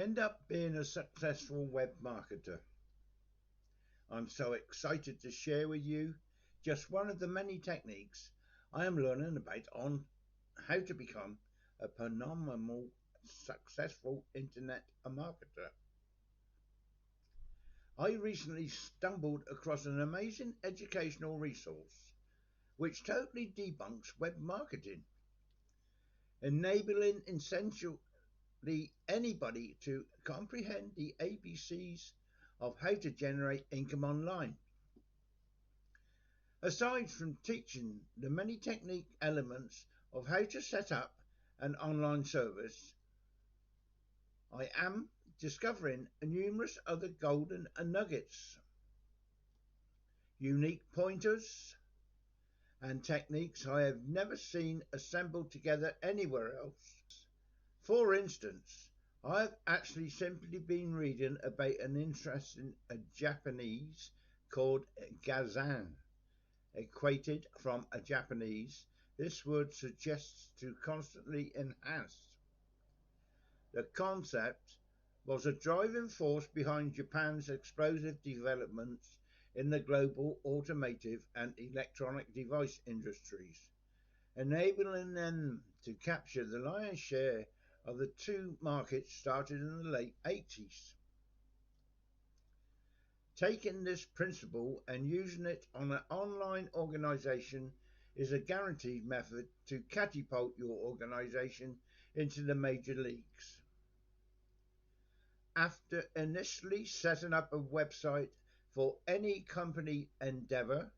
End up being a successful web marketer. I'm so excited to share with you just one of the many techniques I am learning about on how to become a phenomenal successful internet marketer. I recently stumbled across an amazing educational resource which totally debunks web marketing, enabling essentially anybody to comprehend the ABCs of how to generate income online. Aside from teaching the many technique elements of how to set up an online service, I am discovering numerous other golden nuggets, unique pointers, and techniques I have never seen assembled together anywhere else. For instance, I've actually simply been reading about an interesting Japanese called Kaizen. Equated from a Japanese, this word suggests to constantly enhance. The concept was a driving force behind Japan's explosive developments in the global automotive and electronic device industries, enabling them to capture the lion's share of the two markets started in the late 80s. Taking this principle and using it on an online organization is a guaranteed method to catapult your organization into the major leagues. After initially setting up a website for any company endeavor,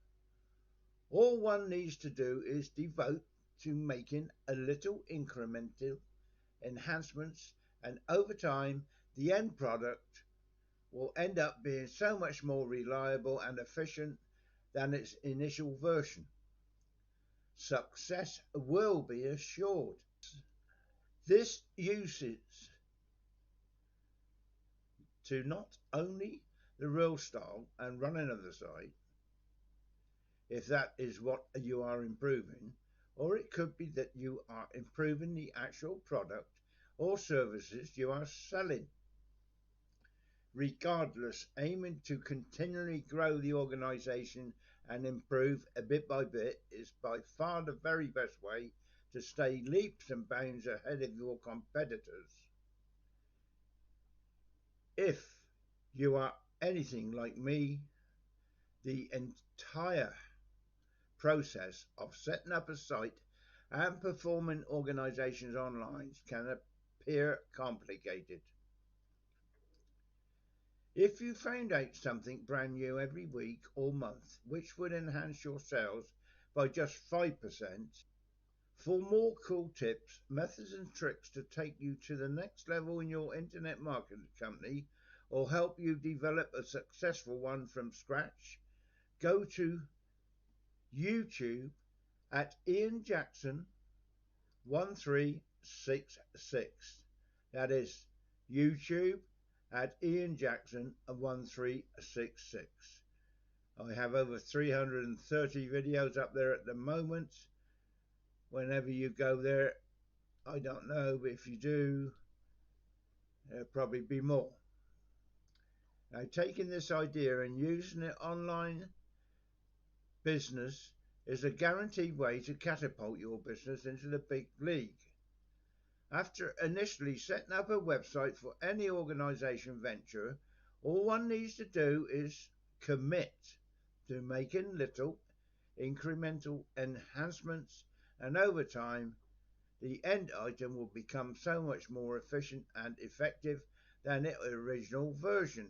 all one needs to do is devote to making a little incremental enhancements, and over time the end product will end up being so much more reliable and efficient than its initial version. Success will be assured. This uses to not only the real style and running of the site, if that is what you are improving, or it could be that you are improving the actual product or services you are selling. Regardless, aiming to continually grow the organization and improve a bit by bit is by far the very best way to stay leaps and bounds ahead of your competitors. If you are anything like me, the entire process of setting up a site and performing organizations online can appear complicated. If you found out something brand new every week or month which would enhance your sales by just 5%, for more cool tips, methods and tricks to take you to the next level in your internet marketing company or help you develop a successful one from scratch, go to YouTube at Ian Jackson 1366. That is YouTube at Ian Jackson 1366. I have over 330 videos up there at the moment. Whenever you go there, I don't know, but if you do, there'll probably be more. Now, taking this idea and using it online business is a guaranteed way to catapult your business into the big league. After initially setting up a website for any organization venture, all one needs to do is commit to making little incremental enhancements, and over time the end item will become so much more efficient and effective than its original version.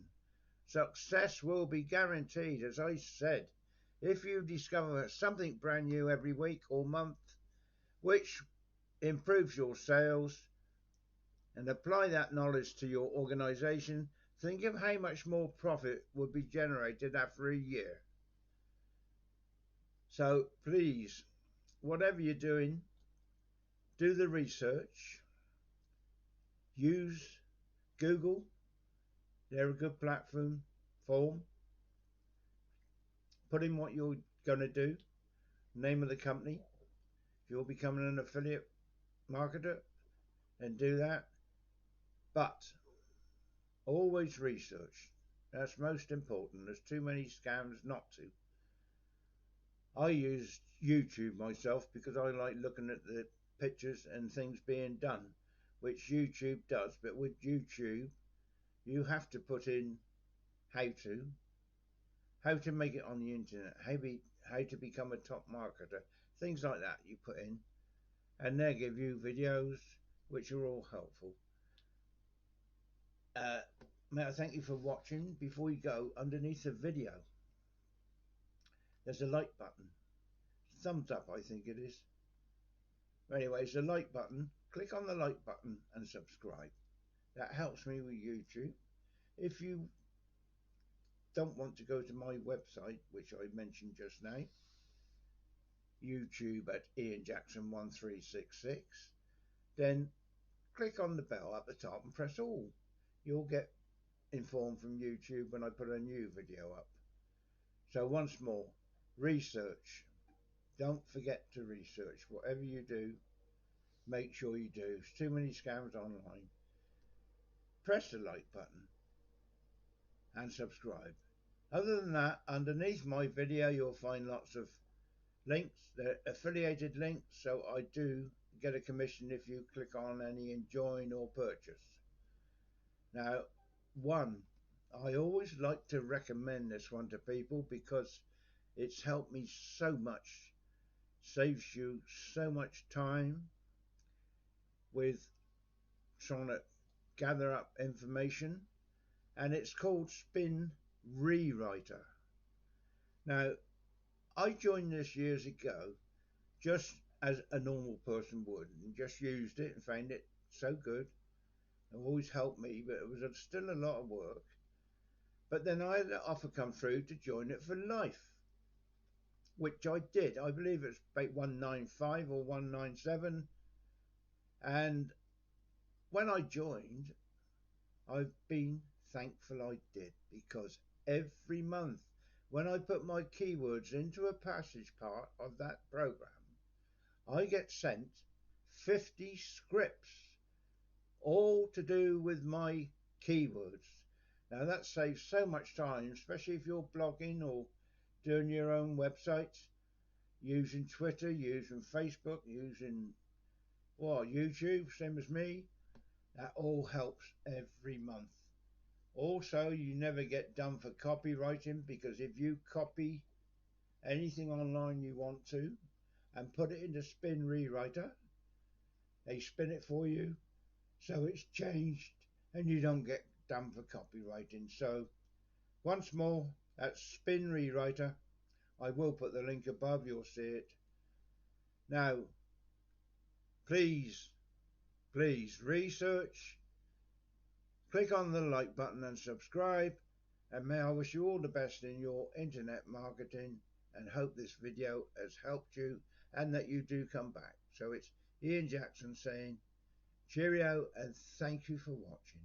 Success will be guaranteed, as I said, if you discover something brand new every week or month which improves your sales and apply that knowledge to your organization. Think of how much more profit would be generated after a year. So please, whatever you're doing, do the research. Use Google. They're a good platform. Put in what you're going to do, name of the company. If you're becoming an affiliate marketer, then do that. But Always research. That's most important. There's too many scams not to. I use YouTube myself because I like looking at the pictures and things being done, which YouTube does. But with YouTube, you have to put in how to make it on the internet, how to become a top marketer, things like that you put in, and they give you videos which are all helpful. Uh, May I thank you for watching. Before you go, underneath the video, there's a like button. Thumbs up, I think it is. Anyway, it's a like button. Click on the like button and subscribe. That helps me with YouTube. If you don't want to go to my website, which I mentioned just now, YouTube at Ian Jackson 1366, then click on the bell at the top and press all. You'll get informed from YouTube when I put a new video up. So once more, research. Don't forget to research. Whatever you do, make sure you do. There's too many scams online. Press the like button and subscribe. Other than that, underneath my video you'll find lots of links. They're affiliated links, so I do get a commission if you click on any and join or purchase. Now, one, I always like to recommend this one to people because it's helped me so much, saves you so much time with trying to gather up information, and it's called Spin Rewriter. Now, I joined this years ago just as a normal person would, and just used it and found it so good. It always helped me, but it was still a lot of work. But then I had an offer come through to join it for life, which I did. I believe it's about 195 or 197. And when I joined, I've been thankful I did, because every month when I put my keywords into a passage part of that program, I get sent 50 scripts, all to do with my keywords. Now that saves so much time, especially if you're blogging or doing your own websites, using Twitter, using Facebook, using YouTube, same as me. That all helps every month. Also, you never get done for copywriting, because if you copy anything online you want to and put it into Spin Rewriter, they spin it for you so it's changed and you don't get done for copywriting. So once more, that's Spin Rewriter. I will put the link above, you'll see it. Now, please research, click on the like button and subscribe, and may I wish you all the best in your internet marketing, and hope this video has helped you and that you do come back. So it's Ian Jackson saying cheerio and thank you for watching.